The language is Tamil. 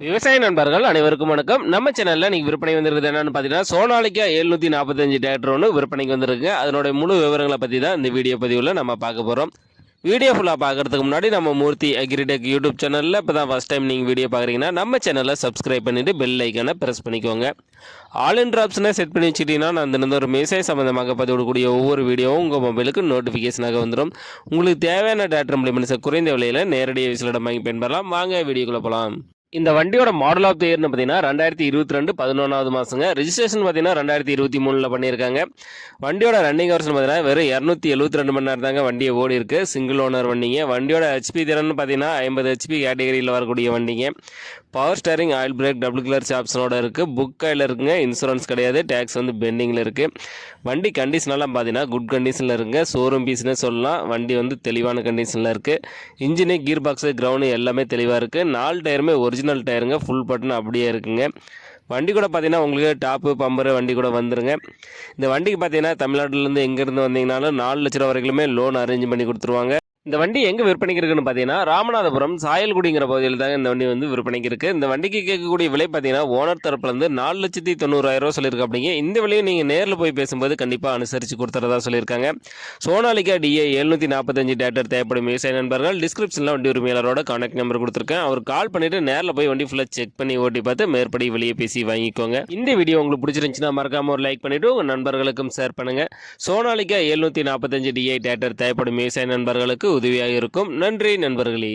விவசாய நண்பர்கள் அனைவருக்கும் வணக்கம். நம்ம சேனல்ல நீங்க விற்பனை வந்திருக்குது என்னன்னு பார்த்தீங்கன்னா, சோனாலிக்கா 745 டிராக்டர் ஒன்று விற்பனைக்கு வந்திருக்கு. அதனுடைய முழு விவரங்களை பற்றி தான் இந்த வீடியோ பதிவில் நம்ம பார்க்க போகிறோம். வீடியோ ஃபுல்லாக பார்க்கறதுக்கு முன்னாடி நம்ம மூர்த்தி அக்ரிடெக் யூடியூப் சேனலில் இப்போ தான் ஃபஸ்ட் டைம் நீங்கள் வீடியோ பார்க்குறீங்கன்னா நம்ம சேனலை சப்ஸ்கிரைப் பண்ணிவிட்டு பெல் ஐக்கானை ப்ரெஸ் பண்ணிக்கோங்க. ஆல் இன் ஆப்ஷனை செட் பண்ணி வச்சுக்கிட்டீங்கன்னா நான் தினந்தோறும் ஒரு விவசாய சம்மந்தமாக பதிவிடக்கூடிய ஒவ்வொரு வீடியோவும் உங்கள் மொபைலுக்கு நோட்டிஃபிகேஷனாக வந்துடும். உங்களுக்கு தேவையான டிராக்டர் இம்ப்ளிமெண்ட்ஸை குறைந்த விலையில் நேரடியாக விசிலிடம் வாங்கி பயன்பெறலாம். வாங்க வீடியோக்குள்ளே போகலாம். இந்த வண்டியோட மாடல் ஆஃப் த இயர்னு பார்த்தீங்கன்னா 2022 11வது மாதங்க. ரிஜிஸ்ட்ரேஷன் பார்த்தீங்கன்னா 2023 பண்ணியிருக்காங்க. வண்டியோட ரன்னிங் ஹவர்ஸ்னு பார்த்தீங்கன்னா வெறும் 272 மணி நேரம் தாங்க வண்டியை ஓடி இருக்கு. சிங்கிள் ஓனர் வண்டிங்க. வண்டியோட ஹெச்பி திறன் பார்த்தீங்கன்னா 50 ஹெச்பி கேட்டகரியில் வரக்கூடிய வண்டிங்க. Power steering, oil brake, double clutch ஆப்ஷனோட இருக்குது. புக் கையில் இருக்குங்க. இன்சூரன்ஸ் கிடையாது. டேக்ஸ் வந்து பெண்டிங்கில் இருக்குது. வண்டி கண்டிஷனெல்லாம் பார்த்தீங்கன்னா குட் கண்டிஷனில் இருக்குங்க. ஷோரூம் பீஸ்னே சொல்லலாம். வண்டி வந்து தெளிவான கண்டிஷனில் இருக்குது. இன்ஜினு, கீர் பாக்ஸு, கிரவுண்டு எல்லாமே தெளிவாக இருக்குது. 4 டயருமே ஒரிஜினல் டயருங்க. ஃபுல் பட்டன் அப்படியே இருக்குங்க. வண்டி கூட பார்த்தீங்கன்னா உங்களுக்கு டாப்பு பம்பரு வண்டி கூட வந்துருங்க. இந்த வண்டிக்கு பார்த்தீங்கன்னா தமிழ்நாட்டிலேருந்து எங்கேருந்து வந்தீங்கனாலும் 4 லட்ச ரூபா வரைக்குமே லோன் அரேஞ்ச் பண்ணி கொடுத்துருவாங்க. இந்த வண்டி எங்கே விற்பனைக்கு இருக்குன்னு பார்த்தீங்கன்னா ராமநாதபுரம் சாயல்குடிங்கிற பகுதியில் தாங்க இந்த வண்டி வந்து விற்பனைக்கு இருக்குது. இந்த வண்டிக்கு கேட்கக்கூடிய விலை பார்த்தீங்கன்னா ஓனர் தரப்புலேருந்து 4,90,000 சொல்லியிருக்காங்க. அப்படிங்க இந்த விலையை நீங்கள் நேரில் போய் பேசும்போது கண்டிப்பாக அனுசரித்து கொடுத்துறதா சொல்லியிருக்காங்க. சோனாலிக்கா DA 745 டிராக்டர் தேவைப்படும் விவசாய நண்பர்கள் டிஸ்கிரிப்ஷனில் வண்டி உரிமையாளரோட கான்டாக்ட் நம்பர் கொடுத்துருக்கேன். அவர் கால் பண்ணிவிட்டு நேரில் போய் வண்டி ஃபுல்லாக செக் பண்ணி ஓட்டி பார்த்து மேற்படி வெளியே பேசி வாங்கிக்கோங்க. இந்த வீடியோ உங்களுக்கு பிடிச்சிருந்துச்சுன்னா மறக்காம ஒரு லைக் பண்ணிவிட்டு உங்கள் நண்பர்களுக்கும் ஷேர் பண்ணுங்கள். சோனாலிக்கா 745 DA டிராக்டர் தேவைப்படும் விவசாய நண்பர்களுக்கு உதவியாக இருக்கும். நன்றி நண்பர்களே.